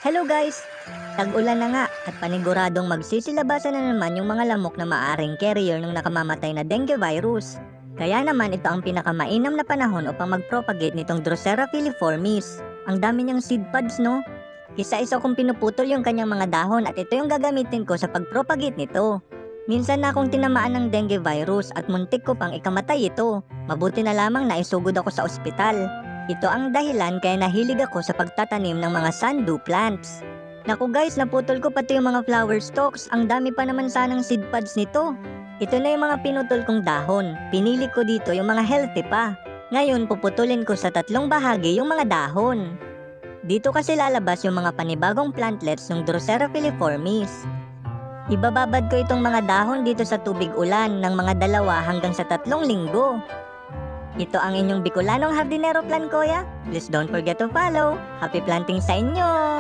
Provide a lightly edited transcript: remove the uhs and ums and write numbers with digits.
Hello guys! Tag-ulan na nga at paniguradong magsisilabasan na naman yung mga lamok na maaring carrier ng nakamamatay na dengue virus. Kaya naman ito ang pinakamainam na panahon upang mag-propagate nitong Drosera filiformis. Ang dami niyang seed pods, no? Isa-isa kong pinuputol yung kanyang mga dahon at ito yung gagamitin ko sa pag-propagate nito. Minsan na akong tinamaan ng dengue virus at muntik ko pang ikamatay ito. Mabuti na lamang na isugod ako sa ospital. Ito ang dahilan kaya nahilig ako sa pagtatanim ng mga sundew plants. Naku guys, naputol ko pati yung mga flower stalks. Ang dami pa naman sanang seed pods nito. Ito na yung mga pinutol kong dahon. Pinili ko dito yung mga healthy pa. Ngayon puputulin ko sa 3 bahagi yung mga dahon. Dito kasi lalabas yung mga panibagong plantlets ng Drosera filiformis. Ibababad ko itong mga dahon dito sa tubig ulan ng mga 2 hanggang sa 3 linggo. Ito ang inyong Bicolanong Hardinero Plan, Kuya. Please don't forget to follow. Happy planting sa inyo!